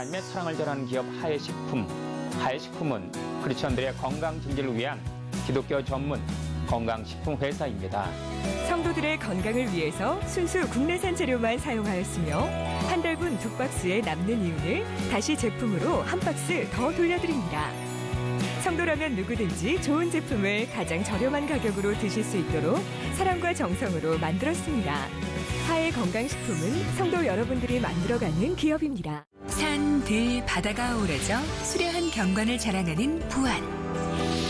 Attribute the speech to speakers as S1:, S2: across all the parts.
S1: 하나님의 사랑을 전하는 기업 하예식품. 하예식품은 크리스천들의 건강 증진을 위한 기독교 전문 건강식품 회사입니다.
S2: 성도들의 건강을 위해서 순수 국내산 재료만 사용하였으며 한 달분 2박스에 남는 이윤을 다시 제품으로 한 박스 더 돌려드립니다. 성도라면 누구든지 좋은 제품을 가장 저렴한 가격으로 드실 수 있도록 사랑과 정성으로 만들었습니다. 하예 건강식품은 성도 여러분들이 만들어가는 기업입니다.
S3: 산, 들, 바다가 어우러져 수려한 경관을 자랑하는 부안.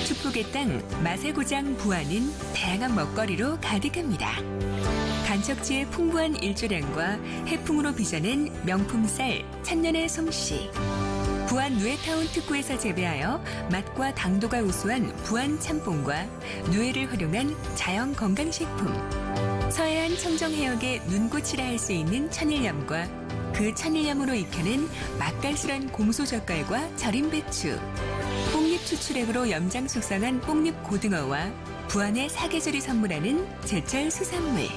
S3: 축복의 땅 맛의 고장 부안은 다양한 먹거리로 가득합니다. 간척지의 풍부한 일조량과 해풍으로 빚어낸 명품 쌀 천년의 솜씨. 부안 누에타운 특구에서 재배하여 맛과 당도가 우수한 부안 참뽕과 누에를 활용한 자연 건강식품. 서해안 청정해역의 눈꽃이라 할 수 있는 천일염과 그 천일염으로 익혀낸 맛깔스런 공소젓갈과 절임 배추. 뽕잎 추출액으로 염장 숙성한 뽕잎 고등어와 부안의 사계절이 선물하는 제철 수산물.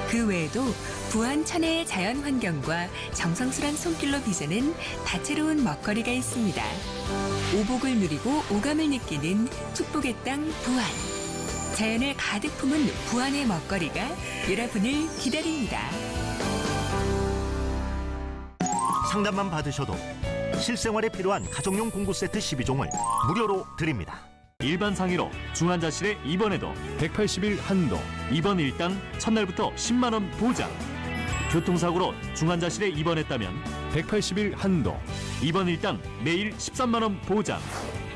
S3: 그 외에도 부안 천혜의 자연 환경과 정성스런 손길로 빚어낸 다채로운 먹거리가 있습니다. 오복을 누리고 오감을 느끼는 축복의 땅 부안. 자연을 가득 품은 부안의 먹거리가 여러분을 기다립니다.
S4: 상담만 받으셔도 실생활에 필요한 가정용 공구 세트 12종을 무료로 드립니다.
S5: 일반 상해로 중환자실에 입원해도 180일 한도, 입원 일당 첫날부터 10만 원 보장. 교통사고로 중환자실에 입원했다면 180일 한도, 입원 일당 매일 13만 원 보장.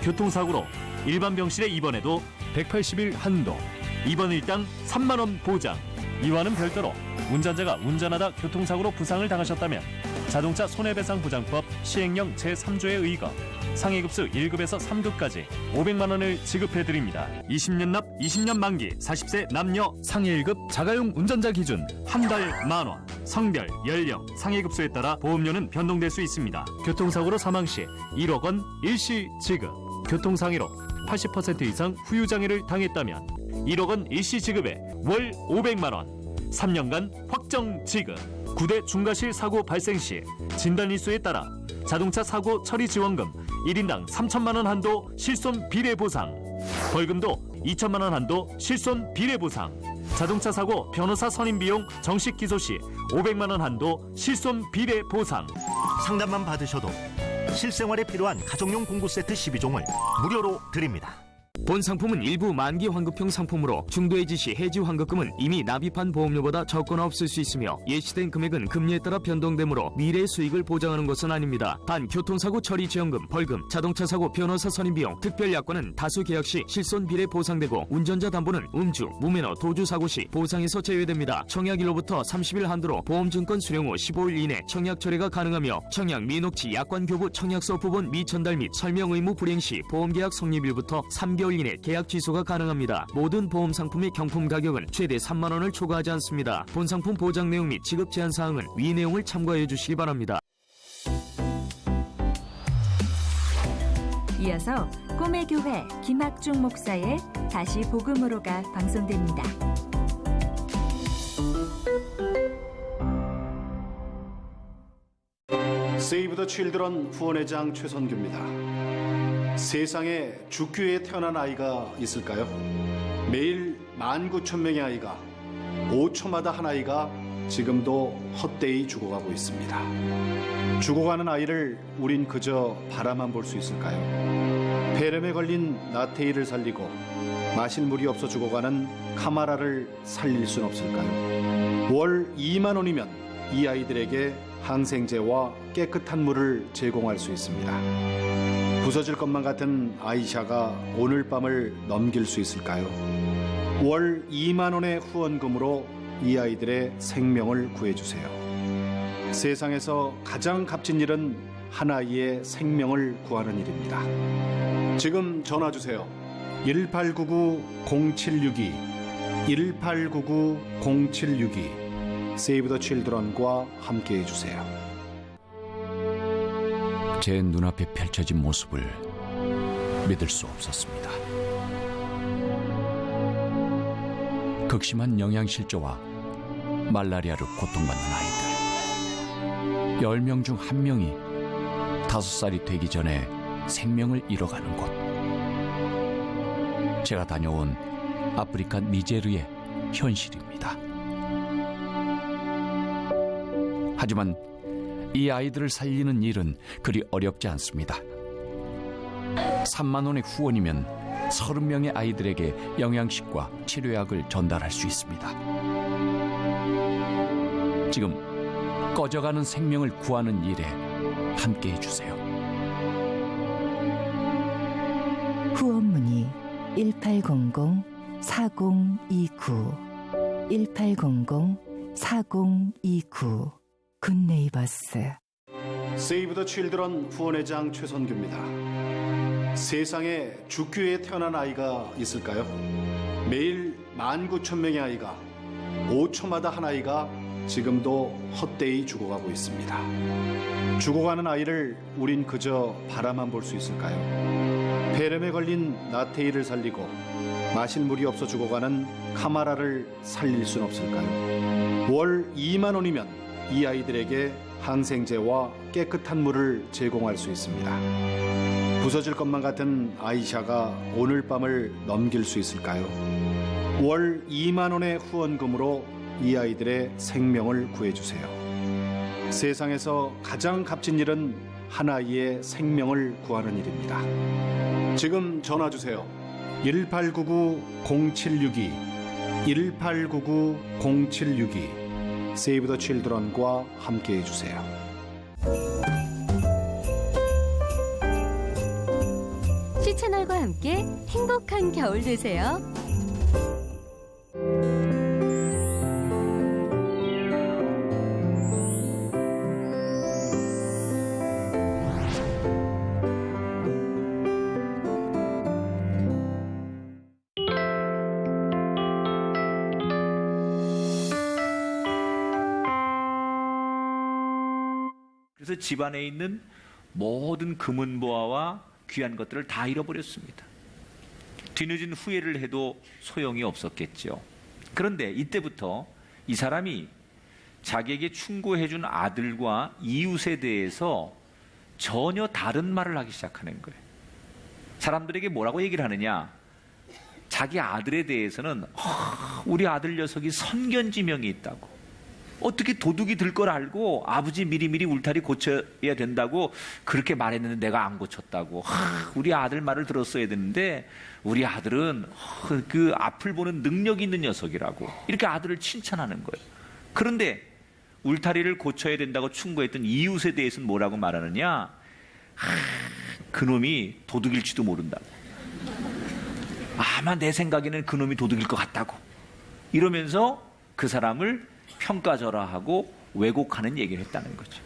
S5: 교통사고로 일반 병실에 입원해도 180일 한도, 입원 일당 3만 원 보장. 이와는 별도로 운전자가 운전하다 교통사고로 부상을 당하셨다면 자동차 손해배상보장법 시행령 제3조에 의거 상해급수 1급에서 3급까지 500만 원을 지급해드립니다. 20년 납 20년 만기 40세 남녀 상해 1급 자가용 운전자 기준 한 달 만원. 성별, 연령, 상해급수에 따라 보험료는 변동될 수 있습니다. 교통사고로 사망 시 1억 원 일시 지급. 교통상해로 80% 이상 후유장애를 당했다면 1억 원 일시 지급에 월 500만 원. 3년간 확정 지급. 구대 중과실 사고 발생 시 진단일수에 따라 자동차 사고 처리 지원금 1인당 3천만 원 한도 실손 비례 보상. 벌금도 2천만 원 한도 실손 비례 보상. 자동차 사고 변호사 선임 비용 정식 기소 시 500만 원 한도 실손 비례 보상.
S4: 상담만 받으셔도 실생활에 필요한 가정용 공구 세트 12종을 무료로 드립니다.
S6: 본 상품은 일부 만기 환급형 상품으로 중도의 지시 해지 환급금은 이미 납입한 보험료보다 적거나 없을 수 있으며 예시된 금액은 금리에 따라 변동되므로 미래의 수익을 보장하는 것은 아닙니다. 단 교통사고 처리 지원금, 벌금, 자동차 사고 변호사 선임 비용, 특별 약관은 다수 계약 시 실손 비례 보상되고 운전자 담보는 음주, 무매너, 도주 사고 시 보상에서 제외됩니다. 청약일로부터 30일 한도로 보험증권 수령 후 15일 이내 청약 철회가 가능하며 청약 미녹지 약관 교부 청약서 부본 미전달 및 설명 의무 불이행 시 보험계약 성립일부터 3개월 이내 계약 취소가 가능합니다. 모든 보험 상품의 경품 가격은 최대 3만 원을 초과하지 않습니다. 본 상품 보장 내용 및 지급 제한 사항은 위 내용을 참고해 주시기 바랍니다.
S7: 이어서 꿈의 교회 김학중 목사의 다시 복음으로가 방송됩니다.
S8: 세이브 더 칠드런 후원회장 최선규입니다. 세상에 주교에 태어난 아이가 있을까요? 매일 19,000명의 아이가 5초마다 한 아이가 지금도 헛되이 죽어가고 있습니다. 죽어가는 아이를 우린 그저 바라만 볼 수 있을까요? 폐렴에 걸린 나태이를 살리고 마실 물이 없어 죽어가는 카마라를 살릴 순 없을까요? 월 2만 원이면 이 아이들에게 항생제와 깨끗한 물을 제공할 수 있습니다. 부서질 것만 같은 아이샤가 오늘 밤을 넘길 수 있을까요? 월 2만 원의 후원금으로 이 아이들의 생명을 구해주세요. 세상에서 가장 값진 일은 한 아이의 생명을 구하는 일입니다. 지금 전화주세요. 1899-0762 1899-0762 세이브 더 칠드런과 함께해 주세요.
S9: 제 눈앞에 펼쳐진 모습을 믿을 수 없었습니다. 극심한 영양실조와 말라리아로 고통받는 아이들. 10명 중 1명이 5살이 되기 전에 생명을 잃어가는 곳. 제가 다녀온 아프리카 니제르의 현실입니다. 하지만 이 아이들을 살리는 일은 그리 어렵지 않습니다. 3만 원의 후원이면 30명의 아이들에게 영양식과 치료약을 전달할 수 있습니다. 지금 꺼져가는 생명을 구하는 일에 함께해 주세요.
S10: 후원 문의 1800-4029 1800-4029 굿네이버스.
S8: 세이브 더 칠드런 후원회장 최선규입니다. 세상에 죽기에 태어난 아이가 있을까요? 매일 19,000명의 아이가 5초마다 한 아이가 지금도 헛되이 죽어가고 있습니다. 죽어가는 아이를 우린 그저 바라만 볼 수 있을까요? 폐렴에 걸린 나태이를 살리고 마실 물이 없어 죽어가는 카마라를 살릴 순 없을까요? 월 2만 원이면 이 아이들에게 항생제와 깨끗한 물을 제공할 수 있습니다. 부서질 것만 같은 아이샤가 오늘 밤을 넘길 수 있을까요? 월 2만 원의 후원금으로 이 아이들의 생명을 구해주세요. 세상에서 가장 값진 일은 한 아이의 생명을 구하는 일입니다. 지금 전화주세요. 1899-0762 1899-0762 세이브 더 칠드런과 함께해 주세요.
S11: 시채널과 함께 행복한 겨울 되세요.
S12: 그래서 집안에 있는 모든 금은보화와 귀한 것들을 다 잃어버렸습니다. 뒤늦은 후회를 해도 소용이 없었겠죠. 그런데 이때부터 이 사람이 자기에게 충고해준 아들과 이웃에 대해서 전혀 다른 말을 하기 시작하는 거예요. 사람들에게 뭐라고 얘기를 하느냐? 자기 아들에 대해서는 우리 아들 녀석이 선견지명이 있다고. 어떻게 도둑이 들 걸 알고 아버지 미리미리 울타리 고쳐야 된다고 그렇게 말했는데 내가 안 고쳤다고. 우리 아들 말을 들었어야 되는데 우리 아들은 그 앞을 보는 능력이 있는 녀석이라고. 이렇게 아들을 칭찬하는 거예요. 그런데 울타리를 고쳐야 된다고 충고했던 이웃에 대해서는 뭐라고 말하느냐? 그놈이 도둑일지도 모른다고. 아마 내 생각에는 그놈이 도둑일 것 같다고. 이러면서 그 사람을 평가절하하고 왜곡하는 얘기를 했다는 거죠.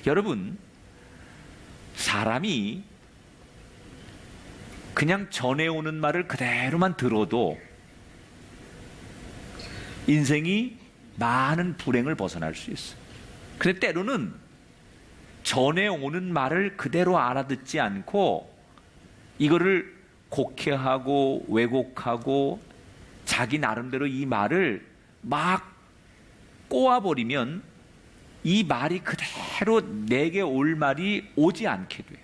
S12: 여러분, 사람이 그냥 전해오는 말을 그대로만 들어도 인생이 많은 불행을 벗어날 수 있어요. 근데 때로는 전해오는 말을 그대로 알아듣지 않고 이거를 곡해하고 왜곡하고 자기 나름대로 이 말을 막 꼬아버리면 이 말이 그대로 내게 올 말이 오지 않게 돼요.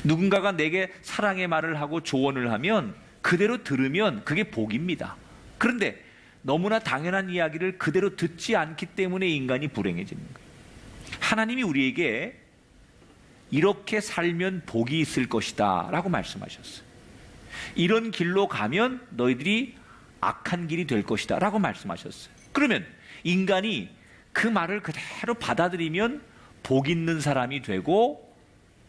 S12: 누군가가 내게 사랑의 말을 하고 조언을 하면 그대로 들으면 그게 복입니다. 그런데 너무나 당연한 이야기를 그대로 듣지 않기 때문에 인간이 불행해지는 거예요. 하나님이 우리에게 이렇게 살면 복이 있을 것이다 라고 말씀하셨어요. 이런 길로 가면 너희들이 악한 길이 될 것이다 라고 말씀하셨어요. 그러면 인간이 그 말을 그대로 받아들이면 복 있는 사람이 되고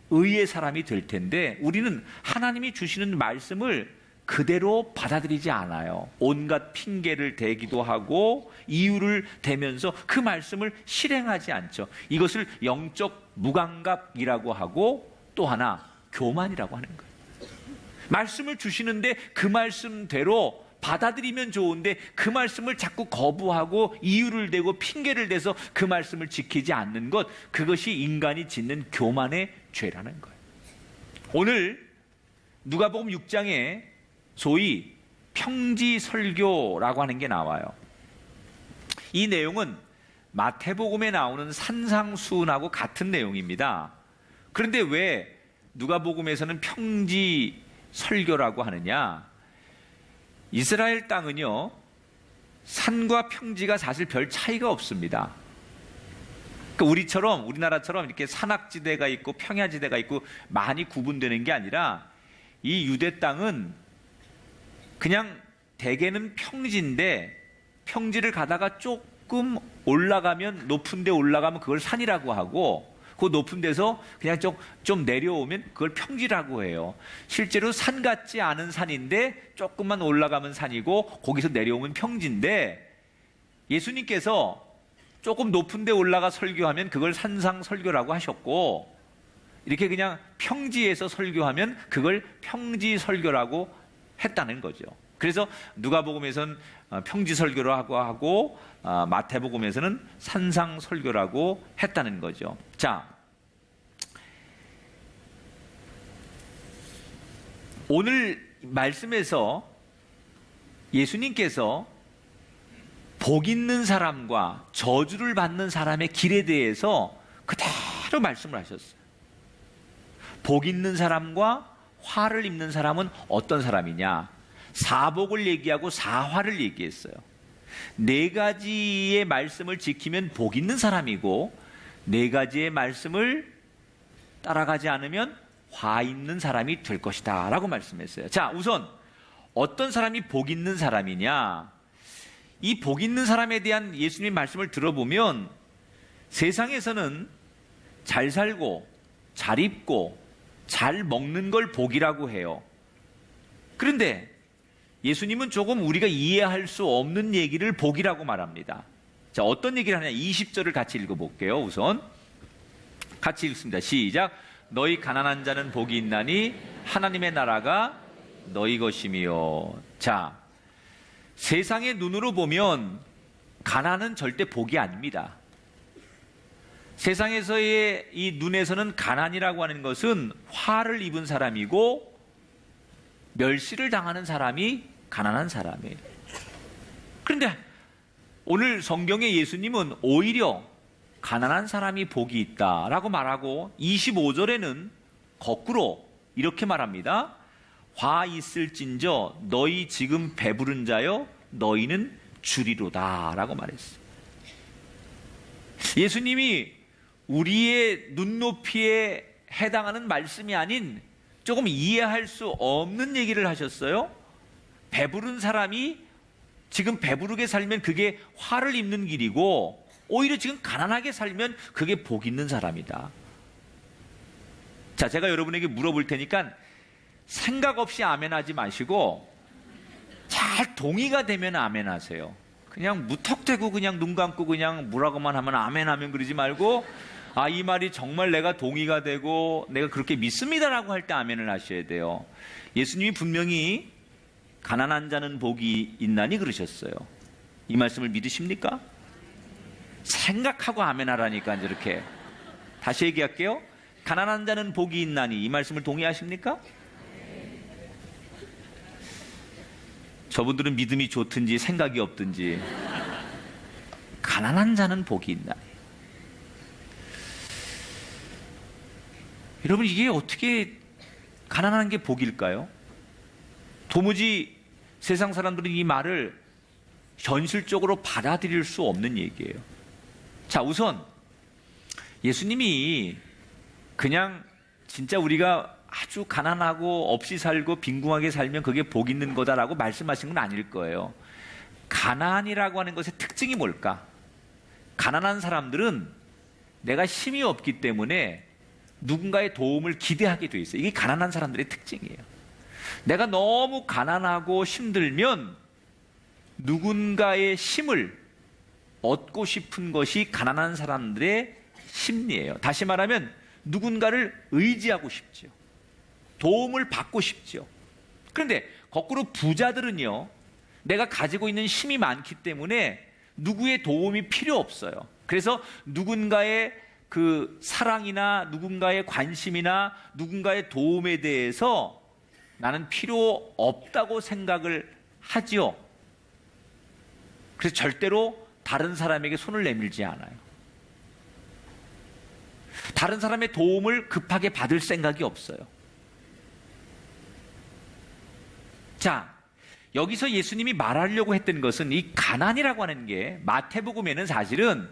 S12: 의의 사람이 될 텐데 우리는 하나님이 주시는 말씀을 그대로 받아들이지 않아요. 온갖 핑계를 대기도 하고 이유를 대면서 그 말씀을 실행하지 않죠. 이것을 영적 무감각이라고 하고 또 하나 교만이라고 하는 거예요. 말씀을 주시는데 그 말씀대로 받아들이면 좋은데 그 말씀을 자꾸 거부하고 이유를 대고 핑계를 대서 그 말씀을 지키지 않는 것, 그것이 인간이 짓는 교만의 죄라는 거예요. 오늘 누가복음 6장에 소위 평지설교라고 하는 게 나와요. 이 내용은 마태복음에 나오는 산상수훈하고 같은 내용입니다. 그런데 왜 누가복음에서는 평지 설교라고 하느냐? 이스라엘 땅은요, 산과 평지가 사실 별 차이가 없습니다. 그러니까 우리나라처럼 이렇게 산악지대가 있고 평야지대가 있고 많이 구분되는 게 아니라 이 유대 땅은 그냥 대개는 평지인데 평지를 가다가 조금 올라가면 높은 데 올라가면 그걸 산이라고 하고 그 높은 데서 그냥 좀 내려오면 그걸 평지라고 해요. 실제로 산 같지 않은 산인데 조금만 올라가면 산이고 거기서 내려오면 평지인데 예수님께서 조금 높은 데 올라가 설교하면 그걸 산상 설교라고 하셨고 이렇게 그냥 평지에서 설교하면 그걸 평지 설교라고 했다는 거죠. 그래서 누가복음에서는 평지 설교라고 하고 마태복음에서는 산상 설교라고 했다는 거죠. 자, 오늘 말씀에서 예수님께서 복 있는 사람과 저주를 받는 사람의 길에 대해서 그대로 말씀을 하셨어요. 복 있는 사람과 화를 입는 사람은 어떤 사람이냐? 사복을 얘기하고 사화를 얘기했어요. 4가지의 말씀을 지키면 복 있는 사람이고 4가지의 말씀을 따라가지 않으면 화 있는 사람이 될 것이다 라고 말씀했어요. 자, 우선 어떤 사람이 복 있는 사람이냐? 이 복 있는 사람에 대한 예수님의 말씀을 들어보면 세상에서는 잘 살고 잘 입고 잘 먹는 걸 복이라고 해요. 그런데 예수님은 조금 우리가 이해할 수 없는 얘기를 복이라고 말합니다. 자, 어떤 얘기를 하냐? 20절을 같이 읽어볼게요. 우선 같이 읽습니다. 시작. 너희 가난한 자는 복이 있나니 하나님의 나라가 너희 것이며. 자, 세상의 눈으로 보면 가난은 절대 복이 아닙니다. 세상에서의 이 눈에서는 가난이라고 하는 것은 화를 입은 사람이고 멸시를 당하는 사람이 가난한 사람이에요. 그런데 오늘 성경의 예수님은 오히려 가난한 사람이 복이 있다라고 말하고 25절에는 거꾸로 이렇게 말합니다. 화 있을진저 너희 지금 배부른 자여 너희는 주리로다 라고 말했어요. 예수님이 우리의 눈높이에 해당하는 말씀이 아닌 조금 이해할 수 없는 얘기를 하셨어요. 배부른 사람이 지금 배부르게 살면 그게 화를 입는 길이고 오히려 지금 가난하게 살면 그게 복 있는 사람이다. 자, 제가 여러분에게 물어볼 테니까 생각 없이 아멘하지 마시고 잘 동의가 되면 아멘하세요. 그냥 무턱대고 그냥 눈 감고 그냥 뭐라고만 하면 아멘하면 그러지 말고 이 말이 정말 내가 동의가 되고 내가 그렇게 믿습니다라고 할 때 아멘을 하셔야 돼요. 예수님이 분명히 가난한 자는 복이 있나니 그러셨어요. 이 말씀을 믿으십니까? 생각하고 아멘하라니까 이렇게. 다시 얘기할게요. 가난한 자는 복이 있나니 이 말씀을 동의하십니까? 저분들은 믿음이 좋든지 생각이 없든지 가난한 자는 복이 있나니. 여러분, 이게 어떻게 가난한 게 복일까요? 도무지 세상 사람들은 이 말을 현실적으로 받아들일 수 없는 얘기예요. 자, 우선 예수님이 그냥 진짜 우리가 아주 가난하고 없이 살고 빈궁하게 살면 그게 복 있는 거다라고 말씀하신 건 아닐 거예요. 가난이라고 하는 것의 특징이 뭘까? 가난한 사람들은 내가 힘이 없기 때문에 누군가의 도움을 기대하게 돼 있어요. 이게 가난한 사람들의 특징이에요. 내가 너무 가난하고 힘들면 누군가의 힘을 얻고 싶은 것이 가난한 사람들의 심리예요. 다시 말하면 누군가를 의지하고 싶죠. 도움을 받고 싶죠. 그런데 거꾸로 부자들은요, 내가 가지고 있는 힘이 많기 때문에 누구의 도움이 필요 없어요. 그래서 누군가의 그 사랑이나 누군가의 관심이나 누군가의 도움에 대해서 나는 필요 없다고 생각을 하지요. 그래서 절대로 다른 사람에게 손을 내밀지 않아요. 다른 사람의 도움을 급하게 받을 생각이 없어요. 자, 여기서 예수님이 말하려고 했던 것은 이 가난이라고 하는 게 마태복음에는 사실은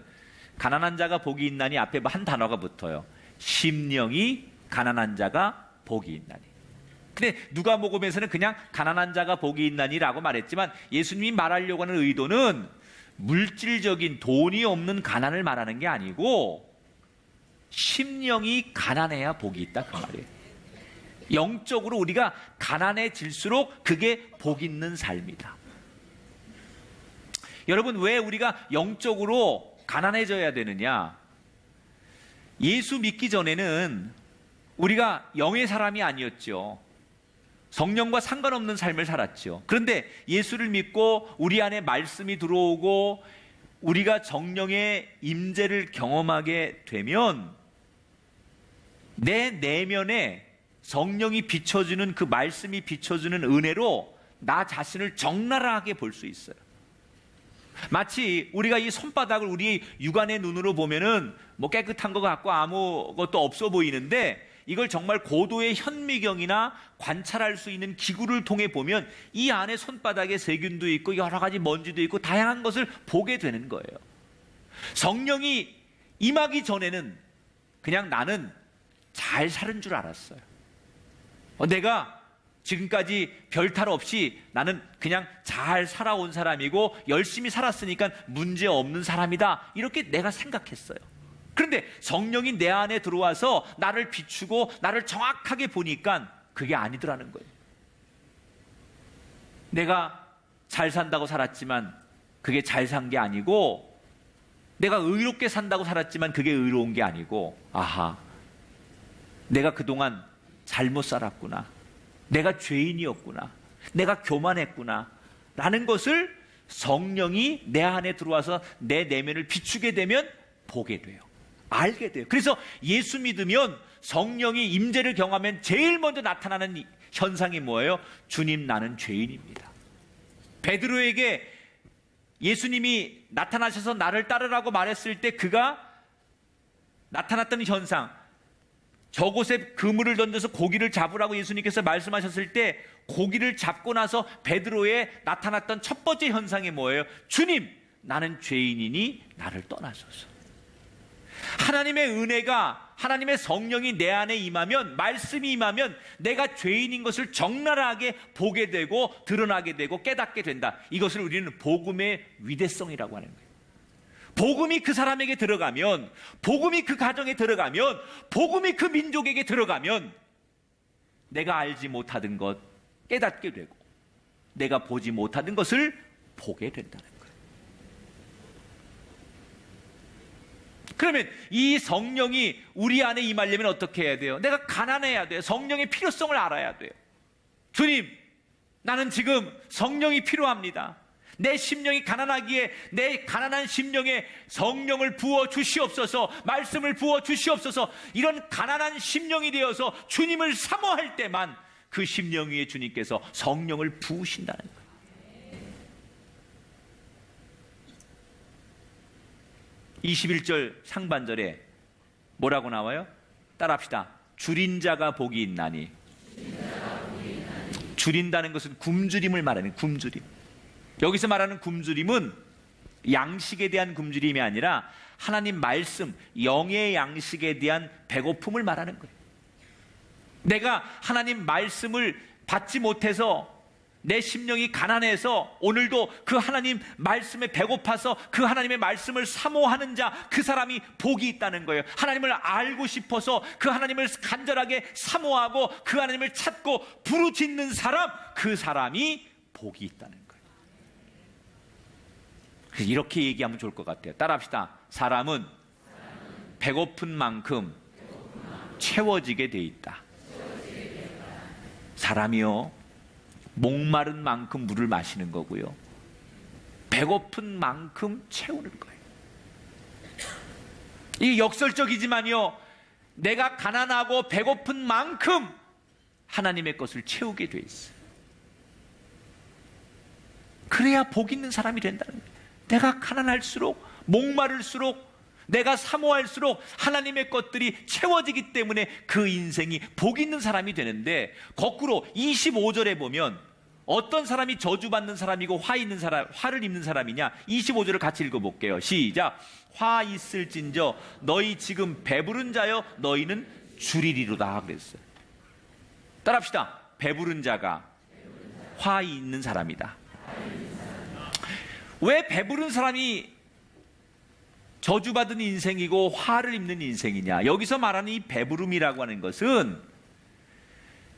S12: 가난한 자가 복이 있나니 앞에 한 단어가 붙어요. 심령이 가난한 자가 복이 있나니. 근데 누가복음에서는 그냥 가난한 자가 복이 있나니라고 말했지만 예수님이 말하려고 하는 의도는 물질적인 돈이 없는 가난을 말하는 게 아니고 심령이 가난해야 복이 있다 그 말이에요. 영적으로 우리가 가난해질수록 그게 복 있는 삶이다. 여러분, 왜 우리가 영적으로 가난해져야 되느냐? 예수 믿기 전에는 우리가 영의 사람이 아니었죠. 성령과 상관없는 삶을 살았죠. 그런데 예수를 믿고 우리 안에 말씀이 들어오고 우리가 성령의 임재를 경험하게 되면 내 내면에 성령이 비춰주는 그 말씀이 비춰주는 은혜로 나 자신을 적나라하게 볼 수 있어요. 마치 우리가 이 손바닥을 우리 육안의 눈으로 보면은 뭐 깨끗한 것 같고 아무것도 없어 보이는데 이걸 정말 고도의 현미경이나 관찰할 수 있는 기구를 통해 보면 이 안에 손바닥에 세균도 있고 여러 가지 먼지도 있고 다양한 것을 보게 되는 거예요. 성령이 임하기 전에는 그냥 나는 잘 사는 줄 알았어요. 내가 지금까지 별탈 없이 나는 그냥 잘 살아온 사람이고 열심히 살았으니까 문제 없는 사람이다. 이렇게 내가 생각했어요. 그런데 성령이 내 안에 들어와서 나를 비추고 나를 정확하게 보니까 그게 아니더라는 거예요. 내가 잘 산다고 살았지만 그게 잘 산 게 아니고 내가 의롭게 산다고 살았지만 그게 의로운 게 아니고 아하, 내가 그동안 잘못 살았구나. 내가 죄인이었구나. 내가 교만했구나. 라는 것을 성령이 내 안에 들어와서 내 내면을 비추게 되면 보게 돼요. 알게 돼요. 그래서 예수 믿으면 성령이 임재를 경험하면 제일 먼저 나타나는 현상이 뭐예요? 주님, 나는 죄인입니다. 베드로에게 예수님이 나타나셔서 나를 따르라고 말했을 때 그가 나타났던 현상, 저곳에 그물을 던져서 고기를 잡으라고 예수님께서 말씀하셨을 때 고기를 잡고 나서 베드로에 나타났던 첫 번째 현상이 뭐예요? 주님, 나는 죄인이니 나를 떠나소서. 하나님의 은혜가, 하나님의 성령이 내 안에 임하면, 말씀이 임하면 내가 죄인인 것을 적나라하게 보게 되고 드러나게 되고 깨닫게 된다. 이것을 우리는 복음의 위대성이라고 하는 거예요. 복음이 그 사람에게 들어가면, 복음이 그 가정에 들어가면, 복음이 그 민족에게 들어가면 내가 알지 못하던 것 깨닫게 되고 내가 보지 못하던 것을 보게 된다는 거예요. 그러면 이 성령이 우리 안에 임하려면 어떻게 해야 돼요? 내가 가난해야 돼요. 성령의 필요성을 알아야 돼요. 주님, 나는 지금 성령이 필요합니다. 내 심령이 가난하기에 내 가난한 심령에 성령을 부어 주시옵소서, 말씀을 부어 주시옵소서. 이런 가난한 심령이 되어서 주님을 사모할 때만 그 심령 위에 주님께서 성령을 부으신다는 거예요. 21절 상반절에 뭐라고 나와요? 따라합시다. 줄인 자가 복이 있나니. 줄인다는 것은 굶주림을 말하는 굶주림. 여기서 말하는 굶주림은 양식에 대한 굶주림이 아니라 하나님 말씀, 영의 양식에 대한 배고픔을 말하는 거예요. 내가 하나님 말씀을 받지 못해서 내 심령이 가난해서 오늘도 그 하나님 말씀에 배고파서 그 하나님의 말씀을 사모하는 자, 그 사람이 복이 있다는 거예요. 하나님을 알고 싶어서 그 하나님을 간절하게 사모하고 그 하나님을 찾고 부르짖는 사람, 그 사람이 복이 있다는 거예요. 이렇게 얘기하면 좋을 것 같아요. 따라합시다. 사람은 배고픈 만큼 채워지게 돼 있다. 사람이요, 목마른 만큼 물을 마시는 거고요, 배고픈 만큼 채우는 거예요. 이게 역설적이지만요, 내가 가난하고 배고픈 만큼 하나님의 것을 채우게 돼 있어요. 그래야 복 있는 사람이 된다는 거예요. 내가 가난할수록, 목마를수록, 내가 사모할수록 하나님의 것들이 채워지기 때문에 그 인생이 복 있는 사람이 되는데, 거꾸로 25절에 보면 어떤 사람이 저주받는 사람이고 화를 입는 사람이냐? 25절을 같이 읽어볼게요. 시작. 화 있을진저 너희 지금 배부른 자여 너희는 줄이리로다 그랬어요. 따라합시다. 배부른 자가 화 있는 사람이다. 왜 배부른 사람이 저주받은 인생이고 화를 입는 인생이냐? 여기서 말하는 이 배부름이라고 하는 것은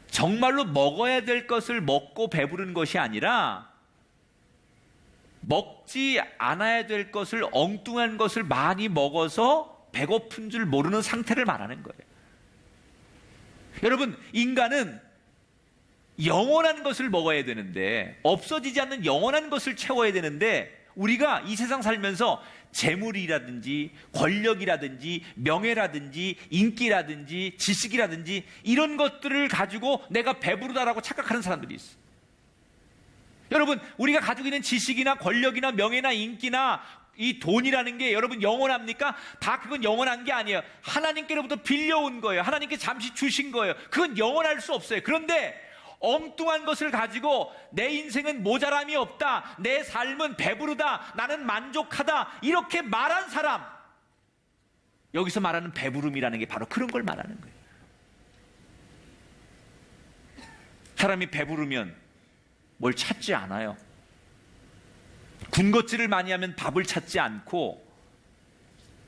S12: 정말로 먹어야 될 것을 먹고 배부른 것이 아니라 먹지 않아야 될 것을, 엉뚱한 것을 많이 먹어서 배고픈 줄 모르는 상태를 말하는 거예요. 여러분, 인간은 영원한 것을 먹어야 되는데, 없어지지 않는 영원한 것을 채워야 되는데, 우리가 이 세상 살면서 재물이라든지 권력이라든지 명예라든지 인기라든지 지식이라든지 이런 것들을 가지고 내가 배부르다라고 착각하는 사람들이 있어요. 여러분, 우리가 가지고 있는 지식이나 권력이나 명예나 인기나 이 돈이라는 게 여러분 영원합니까? 다 그건 영원한 게 아니에요. 하나님께로부터 빌려온 거예요. 하나님께 잠시 주신 거예요. 그건 영원할 수 없어요. 그런데 엉뚱한 것을 가지고 내 인생은 모자람이 없다, 내 삶은 배부르다, 나는 만족하다, 이렇게 말한 사람, 여기서 말하는 배부름이라는 게 바로 그런 걸 말하는 거예요. 사람이 배부르면 뭘 찾지 않아요. 군것질을 많이 하면 밥을 찾지 않고,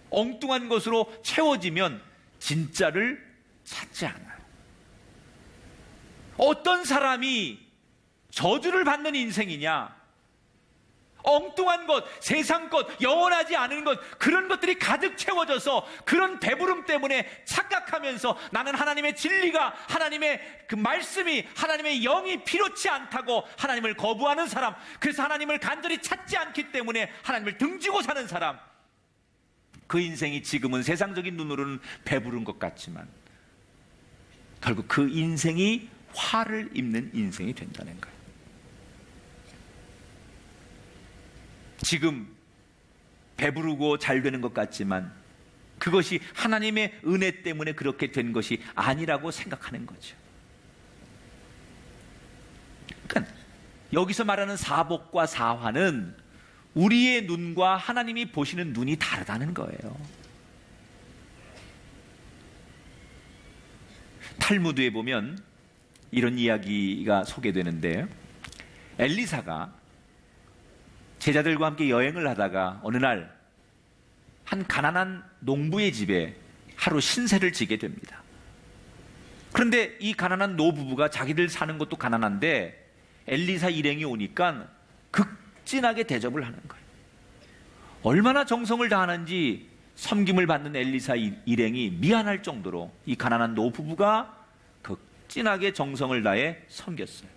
S12: 엉뚱한 것으로 채워지면 진짜를 찾지 않아요. 어떤 사람이 저주를 받는 인생이냐? 엉뚱한 것, 세상 것, 영원하지 않은 것, 그런 것들이 가득 채워져서 그런 배부름 때문에 착각하면서 나는 하나님의 진리가, 하나님의 그 말씀이, 하나님의 영이 필요치 않다고 하나님을 거부하는 사람, 그래서 하나님을 간절히 찾지 않기 때문에 하나님을 등지고 사는 사람, 그 인생이 지금은 세상적인 눈으로는 배부른 것 같지만 결국 그 인생이 화를 입는 인생이 된다는 거예요. 지금 배부르고 잘 되는 것 같지만 그것이 하나님의 은혜 때문에 그렇게 된 것이 아니라고 생각하는 거죠. 그러니까 여기서 말하는 사복과 사화는 우리의 눈과 하나님이 보시는 눈이 다르다는 거예요. 탈무드에 보면 이런 이야기가 소개되는데, 엘리사가 제자들과 함께 여행을 하다가 어느 날 한 가난한 농부의 집에 하루 신세를 지게 됩니다. 그런데 이 가난한 노부부가 자기들 사는 것도 가난한데 엘리사 일행이 오니까 극진하게 대접을 하는 거예요. 얼마나 정성을 다하는지 섬김을 받는 엘리사 일행이 미안할 정도로 이 가난한 노부부가 극진하게 정성을 다해 섬겼어요.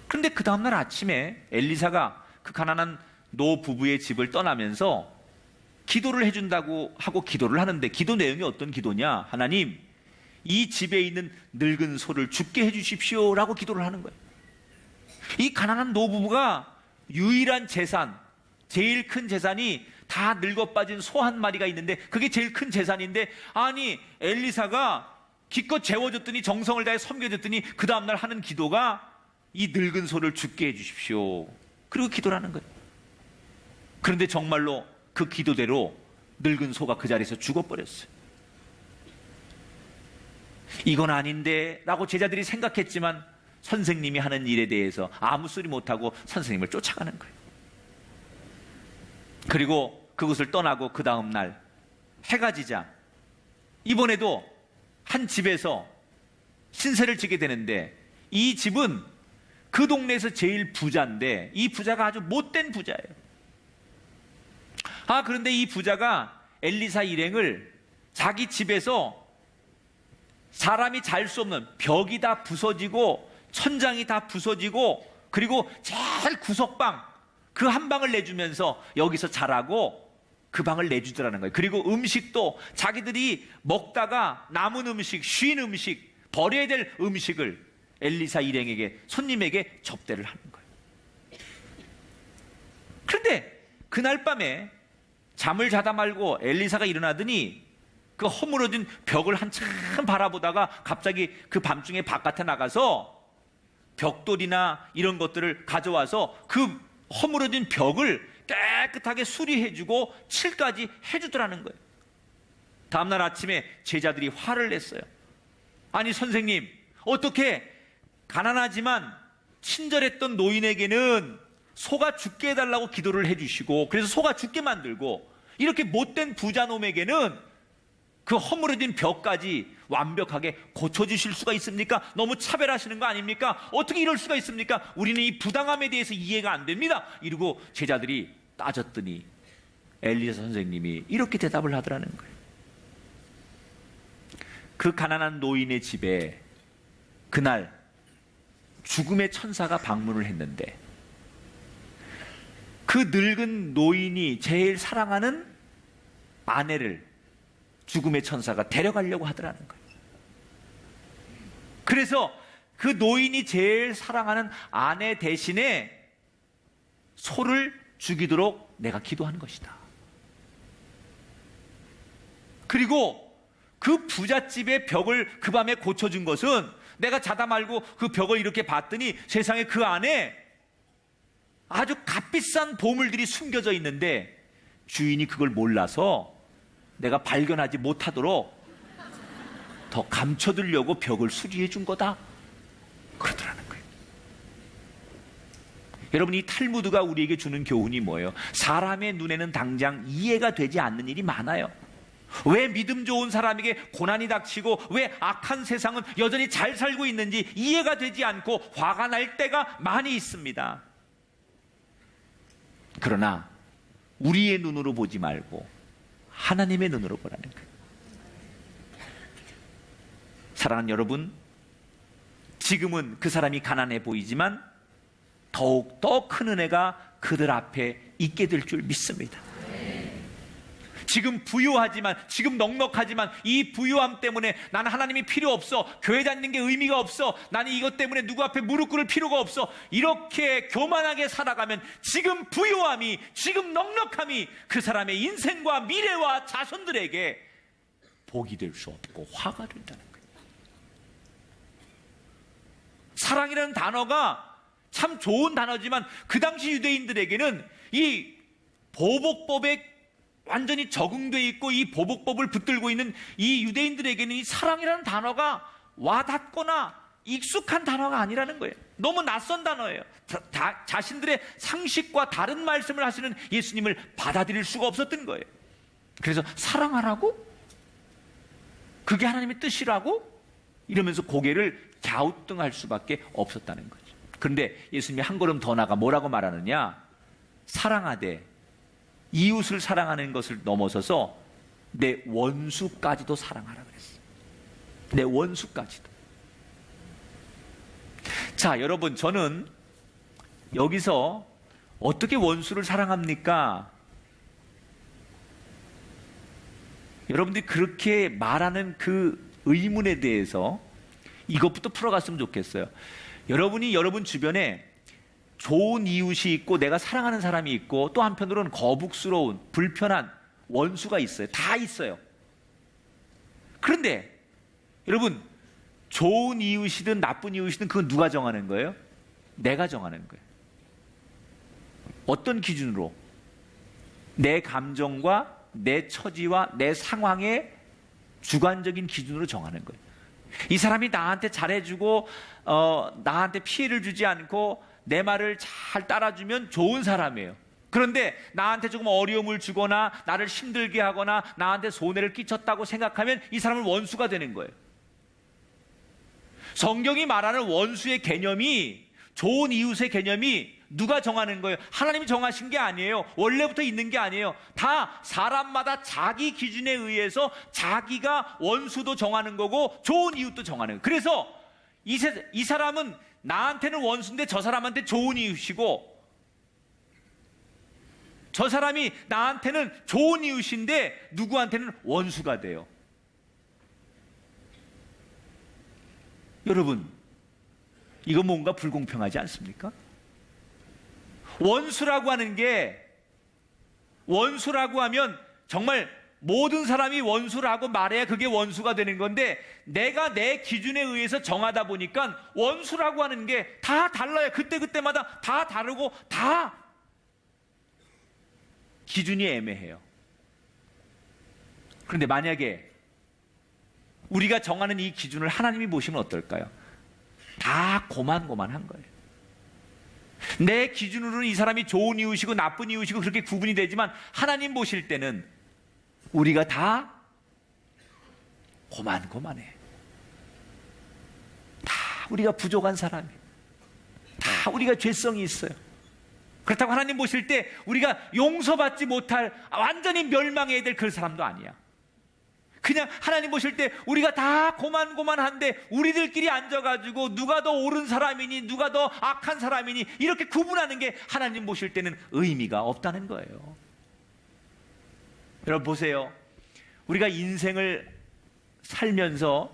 S12: 그런데 그 다음날 아침에 엘리사가 그 가난한 노부부의 집을 떠나면서 기도를 해준다고 하고 기도를 하는데, 기도 내용이 어떤 기도냐? 하나님, 이 집에 있는 늙은 소를 죽게 해주십시오 라고 기도를 하는 거예요. 이 가난한 노부부가 유일한 재산, 제일 큰 재산이 다 늙어 빠진 소 한 마리가 있는데 그게 제일 큰 재산인데, 아니 엘리사가 기껏 재워줬더니 정성을 다해 섬겨줬더니 그 다음날 하는 기도가 이 늙은 소를 죽게 해주십시오, 그리고 기도를 하는 거예요. 그런데 정말로 그 기도대로 늙은 소가 그 자리에서 죽어버렸어요. 이건 아닌데 라고 제자들이 생각했지만 선생님이 하는 일에 대해서 아무 소리 못하고 선생님을 쫓아가는 거예요. 그리고 그곳을 떠나고 그 다음 날 해가 지자 이번에도 한 집에서 신세를 지게 되는데, 이 집은 그 동네에서 제일 부자인데 이 부자가 아주 못된 부자예요. 그런데 이 부자가 엘리사 일행을 자기 집에서 사람이 잘 수 없는 벽이 다 부서지고 천장이 다 부서지고 그리고 제일 구석방 그 한 방을 내주면서 여기서 자라고 그 방을 내주더라는 거예요. 그리고 음식도 자기들이 먹다가 남은 음식, 쉰 음식, 버려야 될 음식을 엘리사 일행에게, 손님에게 접대를 하는 거예요. 그런데 그날 밤에 잠을 자다 말고 엘리사가 일어나더니 그 허물어진 벽을 한참 바라보다가 갑자기 그 밤중에 바깥에 나가서 벽돌이나 이런 것들을 가져와서 그 허물어진 벽을 깨끗하게 수리해주고 칠까지 해주더라는 거예요. 다음날 아침에 제자들이 화를 냈어요. 아니 선생님, 어떻게 가난하지만 친절했던 노인에게는 소가 죽게 해달라고 기도를 해주시고 그래서 소가 죽게 만들고 이렇게 못된 부자놈에게는 그 허물어진 벽까지 완벽하게 고쳐주실 수가 있습니까? 너무 차별하시는 거 아닙니까? 어떻게 이럴 수가 있습니까? 우리는 이 부당함에 대해서 이해가 안 됩니다. 이러고 제자들이 따졌더니 엘리사 선생님이 이렇게 대답을 하더라는 거예요. 그 가난한 노인의 집에 그날 죽음의 천사가 방문을 했는데 그 늙은 노인이 제일 사랑하는 아내를 죽음의 천사가 데려가려고 하더라는 거예요. 그래서 그 노인이 제일 사랑하는 아내 대신에 소를 죽이도록 내가 기도하는 것이다. 그리고 그 부잣집의 벽을 그 밤에 고쳐준 것은 내가 자다 말고 그 벽을 이렇게 봤더니 세상에 그 안에 아주 값비싼 보물들이 숨겨져 있는데 주인이 그걸 몰라서 내가 발견하지 못하도록 더 감춰두려고 벽을 수리해 준 거다. 그러더라는 거예요. 여러분, 이 탈무드가 우리에게 주는 교훈이 뭐예요? 사람의 눈에는 당장 이해가 되지 않는 일이 많아요. 왜 믿음 좋은 사람에게 고난이 닥치고 왜 악한 세상은 여전히 잘 살고 있는지 이해가 되지 않고 화가 날 때가 많이 있습니다. 그러나 우리의 눈으로 보지 말고 하나님의 눈으로 보라는 거예요. 사랑하는 여러분, 지금은 그 사람이 가난해 보이지만 더욱 더 큰 은혜가 그들 앞에 있게 될 줄 믿습니다. 지금 부유하지만, 지금 넉넉하지만 이 부유함 때문에 나는 하나님이 필요 없어, 교회 다니는 게 의미가 없어, 나는 이것 때문에 누구 앞에 무릎 꿇을 필요가 없어, 이렇게 교만하게 살아가면 지금 부유함이, 지금 넉넉함이 그 사람의 인생과 미래와 자손들에게 복이 될 수 없고 화가 된다는 거예요. 사랑이라는 단어가 참 좋은 단어지만 그 당시 유대인들에게는 이 보복법에 완전히 적응되어 있고 이 보복법을 붙들고 있는 이 유대인들에게는 이 사랑이라는 단어가 와닿거나 익숙한 단어가 아니라는 거예요. 너무 낯선 단어예요. 자신들의 상식과 다른 말씀을 하시는 예수님을 받아들일 수가 없었던 거예요. 그래서 사랑하라고? 그게 하나님의 뜻이라고? 이러면서 고개를 갸우뚱할 수밖에 없었다는 거죠. 그런데 예수님이 한 걸음 더 나가 뭐라고 말하느냐? 사랑하되 이웃을 사랑하는 것을 넘어서서 내 원수까지도 사랑하라 그랬어요. 내 원수까지도. 자, 여러분, 저는 여기서 어떻게 원수를 사랑합니까? 여러분들이 그렇게 말하는 그 의문에 대해서 이것부터 풀어갔으면 좋겠어요. 여러분이 여러분 주변에 좋은 이웃이 있고 내가 사랑하는 사람이 있고 또 한편으로는 거북스러운 불편한 원수가 있어요. 다 있어요. 그런데 여러분, 좋은 이웃이든 나쁜 이웃이든 그건 누가 정하는 거예요? 내가 정하는 거예요. 어떤 기준으로? 내 감정과 내 처지와 내 상황의 주관적인 기준으로 정하는 거예요. 이 사람이 나한테 잘해주고 나한테 피해를 주지 않고 내 말을 잘 따라주면 좋은 사람이에요. 그런데 나한테 조금 어려움을 주거나 나를 힘들게 하거나 나한테 손해를 끼쳤다고 생각하면 이 사람은 원수가 되는 거예요. 성경이 말하는 원수의 개념이, 좋은 이웃의 개념이 누가 정하는 거예요? 하나님이 정하신 게 아니에요. 원래부터 있는 게 아니에요. 다 사람마다 자기 기준에 의해서 자기가 원수도 정하는 거고 좋은 이웃도 정하는 거예요. 그래서 이 사람은 나한테는 원수인데 저 사람한테 좋은 이웃이고, 저 사람이 나한테는 좋은 이웃인데 누구한테는 원수가 돼요. 여러분, 이거 뭔가 불공평하지 않습니까? 원수라고 하면 정말 모든 사람이 원수라고 말해야 그게 원수가 되는 건데, 내가 내 기준에 의해서 정하다 보니까 원수라고 하는 게 다 달라요. 그때마다 다 다르고 다 기준이 애매해요. 그런데 만약에 우리가 정하는 이 기준을 하나님이 보시면 어떨까요? 다 고만고만한 거예요. 내 기준으로는 이 사람이 좋은 이웃이고 나쁜 이웃이고 그렇게 구분이 되지만, 하나님 보실 때는 우리가 다 고만고만해. 다 우리가 부족한 사람이에요. 다 우리가 죄성이 있어요. 그렇다고 하나님 보실 때 우리가 용서받지 못할, 완전히 멸망해야 될 그 사람도 아니야. 그냥 하나님 보실 때 우리가 다 고만고만한데, 우리들끼리 앉아가지고 누가 더 옳은 사람이니 누가 더 악한 사람이니 이렇게 구분하는 게 하나님 보실 때는 의미가 없다는 거예요. 여러분 보세요. 우리가 인생을 살면서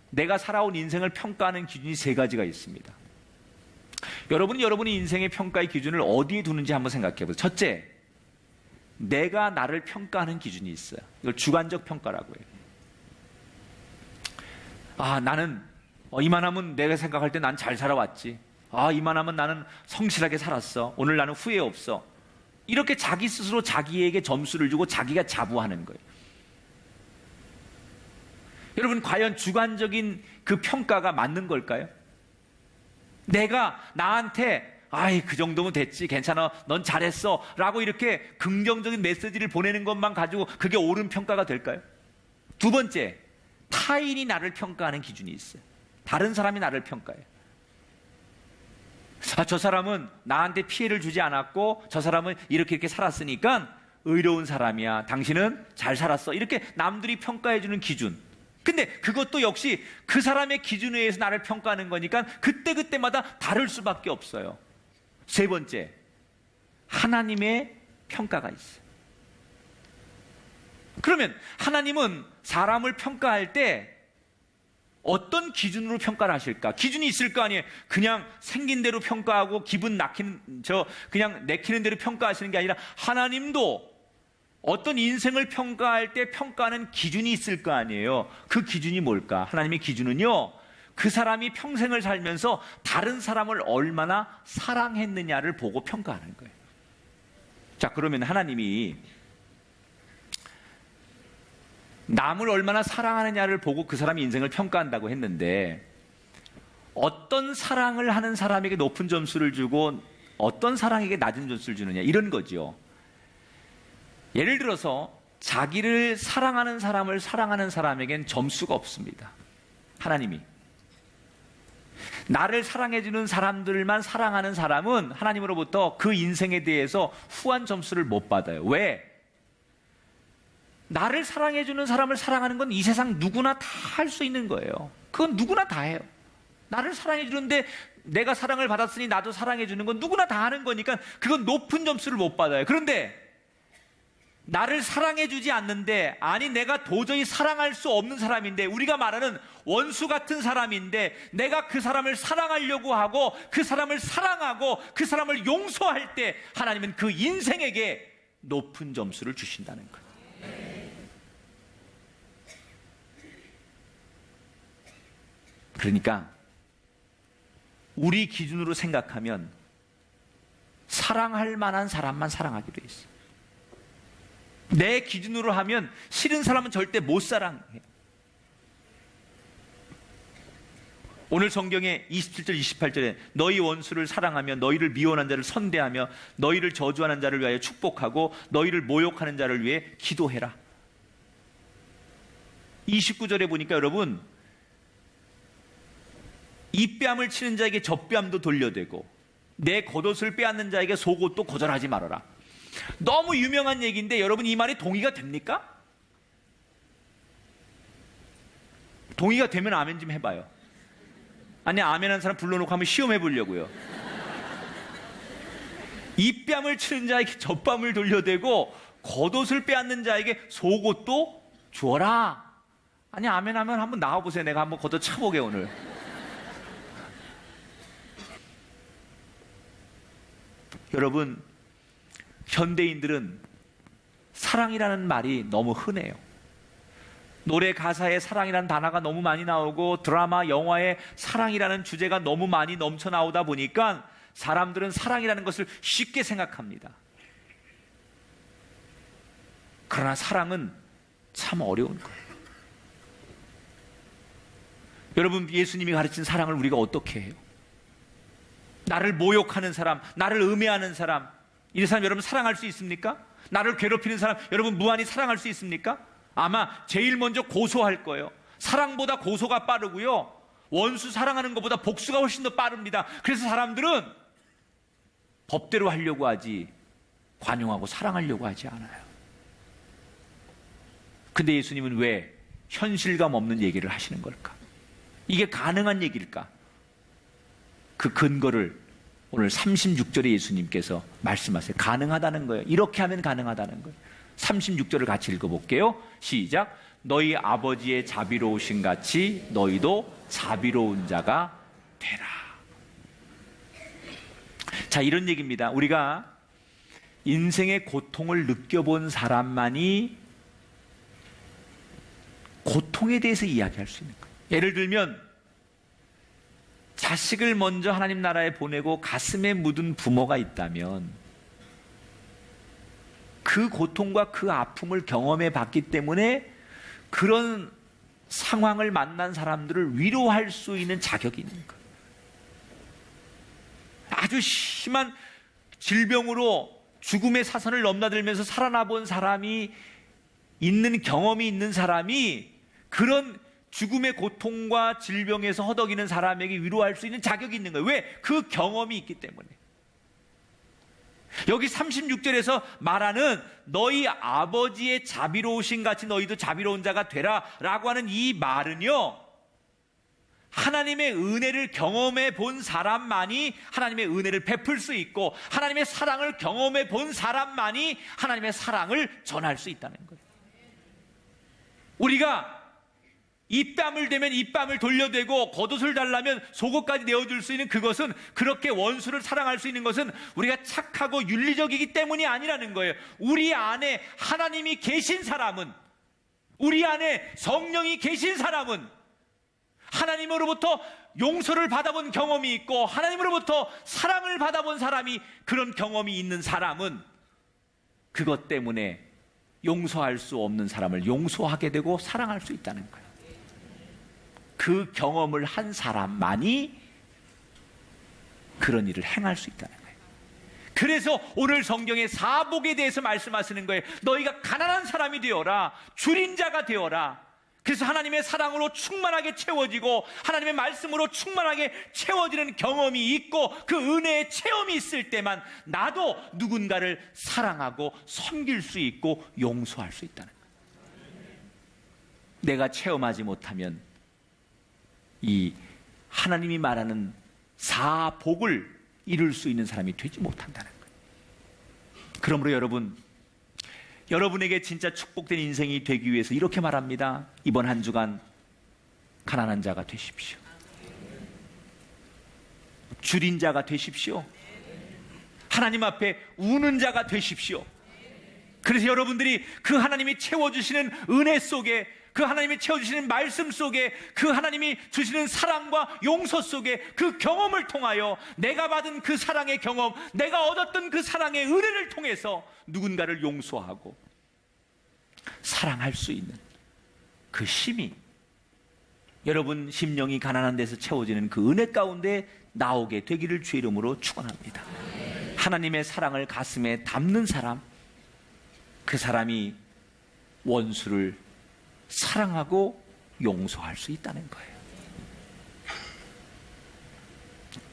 S12: 내가 살아온 인생을 평가하는 기준이 3가지가 있습니다. 여러분이 여러분의 인생의 평가의 기준을 어디에 두는지 한번 생각해 보세요. 첫째, 내가 나를 평가하는 기준이 있어요. 이걸 주관적 평가라고 해요. 나는 이만하면 내가 생각할 때 난 잘 살아왔지. 이만하면 나는 성실하게 살았어. 오늘 나는 후회 없어. 이렇게 자기 스스로 자기에게 점수를 주고 자기가 자부하는 거예요. 여러분, 과연 주관적인 그 평가가 맞는 걸까요? 내가 나한테 그 정도면 됐지, 괜찮아, 넌 잘했어 라고 이렇게 긍정적인 메시지를 보내는 것만 가지고 그게 옳은 평가가 될까요? 두 번째, 타인이 나를 평가하는 기준이 있어요. 다른 사람이 나를 평가해요. 저 사람은 나한테 피해를 주지 않았고 저 사람은 이렇게 살았으니까 의로운 사람이야, 당신은 잘 살았어, 이렇게 남들이 평가해주는 기준. 근데 그것도 역시 그 사람의 기준에 의해서 나를 평가하는 거니까 그때마다 다를 수밖에 없어요. 세 번째, 하나님의 평가가 있어요. 그러면 하나님은 사람을 평가할 때 어떤 기준으로 평가를 하실까? 기준이 있을 거 아니에요. 그냥 생긴 대로 평가하고 기분 그냥 내키는 대로 평가하시는 게 아니라, 하나님도 어떤 인생을 평가할 때 평가하는 기준이 있을 거 아니에요. 그 기준이 뭘까? 하나님의 기준은요, 그 사람이 평생을 살면서 다른 사람을 얼마나 사랑했느냐를 보고 평가하는 거예요. 자, 그러면 하나님이 남을 얼마나 사랑하느냐를 보고 그 사람의 인생을 평가한다고 했는데, 어떤 사랑을 하는 사람에게 높은 점수를 주고 어떤 사랑에게 낮은 점수를 주느냐, 이런 거죠. 예를 들어서 자기를 사랑하는 사람을 사랑하는 사람에겐 점수가 없습니다. 하나님이 나를 사랑해주는 사람들만 사랑하는 사람은 하나님으로부터 그 인생에 대해서 후한 점수를 못 받아요. 왜? 나를 사랑해주는 사람을 사랑하는 건 이 세상 누구나 다 할 수 있는 거예요. 그건 누구나 다 해요. 나를 사랑해주는데 내가 사랑을 받았으니 나도 사랑해주는 건 누구나 다 하는 거니까 그건 높은 점수를 못 받아요. 그런데 나를 사랑해주지 않는데, 아니 내가 도저히 사랑할 수 없는 사람인데, 우리가 말하는 원수 같은 사람인데 내가 그 사람을 사랑하려고 하고 그 사람을 사랑하고 그 사람을 용서할 때 하나님은 그 인생에게 높은 점수를 주신다는 거예요. 그러니까 우리 기준으로 생각하면 사랑할 만한 사람만 사랑하기로 했어요. 내 기준으로 하면 싫은 사람은 절대 못 사랑해요. 오늘 성경에 27절 28절에 너희 원수를 사랑하며 너희를 미워하는 자를 선대하며 너희를 저주하는 자를 위하여 축복하고 너희를 모욕하는 자를 위해 기도해라. 29절에 보니까 여러분, 이 뺨을 치는 자에게 저 뺨도 돌려대고 내 겉옷을 빼앗는 자에게 속옷도 거절하지 말아라. 너무 유명한 얘기인데 여러분, 이 말이 동의가 됩니까? 동의가 되면 아멘 좀 해봐요. 아니, 아멘한 사람 불러놓고 한번 시험해 보려고요. 이 뺨을 치는 자에게 저 뺨을 돌려대고 겉옷을 빼앗는 자에게 속옷도 주어라. 아니, 아멘하면 한번 나와보세요. 내가 한번 겉옷 쳐보게 오늘. 여러분, 현대인들은 사랑이라는 말이 너무 흔해요. 노래 가사에 사랑이라는 단어가 너무 많이 나오고 드라마, 영화에 사랑이라는 주제가 너무 많이 넘쳐 나오다 보니까 사람들은 사랑이라는 것을 쉽게 생각합니다. 그러나 사랑은 참 어려운 거예요. 여러분, 예수님이 가르친 사랑을 우리가 어떻게 해요? 나를 모욕하는 사람, 나를 음해하는 사람, 이 사람 여러분 사랑할 수 있습니까? 나를 괴롭히는 사람 여러분 무한히 사랑할 수 있습니까? 아마 제일 먼저 고소할 거예요. 사랑보다 고소가 빠르고요, 원수 사랑하는 것보다 복수가 훨씬 더 빠릅니다. 그래서 사람들은 법대로 하려고 하지 관용하고 사랑하려고 하지 않아요. 근데 예수님은 왜 현실감 없는 얘기를 하시는 걸까? 이게 가능한 얘기일까? 그 근거를 오늘 36절에 예수님께서 말씀하세요. 가능하다는 거예요. 이렇게 하면 가능하다는 거예요. 36절을 같이 읽어볼게요. 시작. 너희 아버지의 자비로우신 같이 너희도 자비로운 자가 되라. 자, 이런 얘기입니다. 우리가 인생의 고통을 느껴본 사람만이 고통에 대해서 이야기할 수 있는 거예요. 예를 들면 자식을 먼저 하나님 나라에 보내고 가슴에 묻은 부모가 있다면 그 고통과 그 아픔을 경험해 봤기 때문에 그런 상황을 만난 사람들을 위로할 수 있는 자격이 있는 거예요. 아주 심한 질병으로 죽음의 사선을 넘나들면서 살아나 본 사람이 있는 경험이 있는 사람이 그런 죽음의 고통과 질병에서 허덕이는 사람에게 위로할 수 있는 자격이 있는 거예요. 왜? 그 경험이 있기 때문에. 여기 36절에서 말하는 너희 아버지의 자비로우신 같이 너희도 자비로운 자가 되라 라고 하는 이 말은요, 하나님의 은혜를 경험해 본 사람만이 하나님의 은혜를 베풀 수 있고 하나님의 사랑을 경험해 본 사람만이 하나님의 사랑을 전할 수 있다는 거예요. 우리가 입밤을 대면 입밤을 돌려대고 겉옷을 달라면 속옷까지 내어줄 수 있는 그것은, 그렇게 원수를 사랑할 수 있는 것은 우리가 착하고 윤리적이기 때문이 아니라는 거예요. 우리 안에 하나님이 계신 사람은, 우리 안에 성령이 계신 사람은 하나님으로부터 용서를 받아본 경험이 있고 하나님으로부터 사랑을 받아본 사람이, 그런 경험이 있는 사람은 그것 때문에 용서할 수 없는 사람을 용서하게 되고 사랑할 수 있다는 거예요. 그 경험을 한 사람만이 그런 일을 행할 수 있다는 거예요. 그래서 오늘 성경의 사복에 대해서 말씀하시는 거예요. 너희가 가난한 사람이 되어라, 줄인 자가 되어라. 그래서 하나님의 사랑으로 충만하게 채워지고 하나님의 말씀으로 충만하게 채워지는 경험이 있고 그 은혜의 체험이 있을 때만 나도 누군가를 사랑하고 섬길 수 있고 용서할 수 있다는 거예요. 내가 체험하지 못하면 이 하나님이 말하는 사복을 이룰 수 있는 사람이 되지 못한다는 거예요. 그러므로 여러분에게 진짜 축복된 인생이 되기 위해서 이렇게 말합니다. 이번 한 주간 가난한 자가 되십시오. 줄인 자가 되십시오. 하나님 앞에 우는 자가 되십시오. 그래서 여러분들이 그 하나님이 채워주시는 은혜 속에, 그 하나님이 채워주시는 말씀 속에, 그 하나님이 주시는 사랑과 용서 속에 그 경험을 통하여 내가 받은 그 사랑의 경험, 내가 얻었던 그 사랑의 은혜를 통해서 누군가를 용서하고 사랑할 수 있는 그 힘이 여러분 심령이 가난한 데서 채워지는 그 은혜 가운데 나오게 되기를 주의 이름으로 축원합니다. 하나님의 사랑을 가슴에 담는 사람, 그 사람이 원수를 사랑하고 용서할 수 있다는 거예요.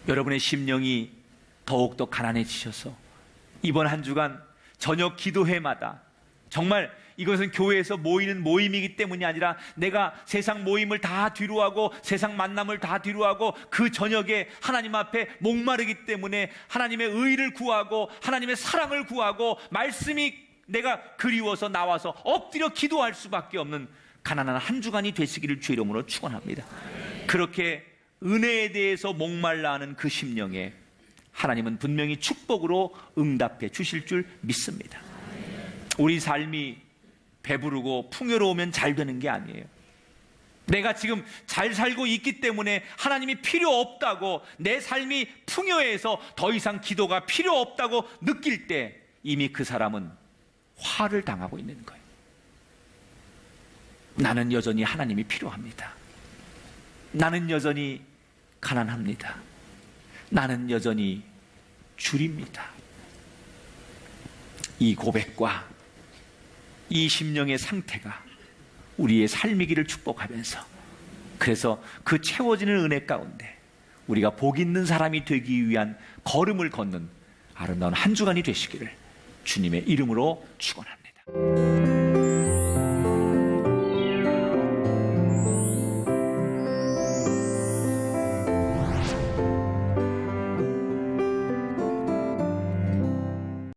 S12: 여러분의 심령이 더욱더 가난해지셔서 이번 한 주간 저녁 기도회마다, 정말 이것은 교회에서 모이는 모임이기 때문이 아니라 내가 세상 모임을 다 뒤로하고 세상 만남을 다 뒤로하고 그 저녁에 하나님 앞에 목마르기 때문에 하나님의 의를 구하고 하나님의 사랑을 구하고 말씀이 내가 그리워서 나와서 엎드려 기도할 수밖에 없는 가난한 한 주간이 되시기를 주의 이름으로 축원합니다. 그렇게 은혜에 대해서 목말라 하는 그 심령에 하나님은 분명히 축복으로 응답해 주실 줄 믿습니다. 우리 삶이 배부르고 풍요로우면 잘 되는 게 아니에요. 내가 지금 잘 살고 있기 때문에 하나님이 필요 없다고, 내 삶이 풍요해서 더 이상 기도가 필요 없다고 느낄 때 이미 그 사람은 화를 당하고 있는 거예요. 나는 여전히 하나님이 필요합니다. 나는 여전히 가난합니다. 나는 여전히 줄입니다. 이 고백과 이 심령의 상태가 우리의 삶이기를 축복하면서, 그래서 그 채워지는 은혜 가운데 우리가 복 있는 사람이 되기 위한 걸음을 걷는 아름다운 한 주간이 되시기를 주님의 이름으로 축원합니다.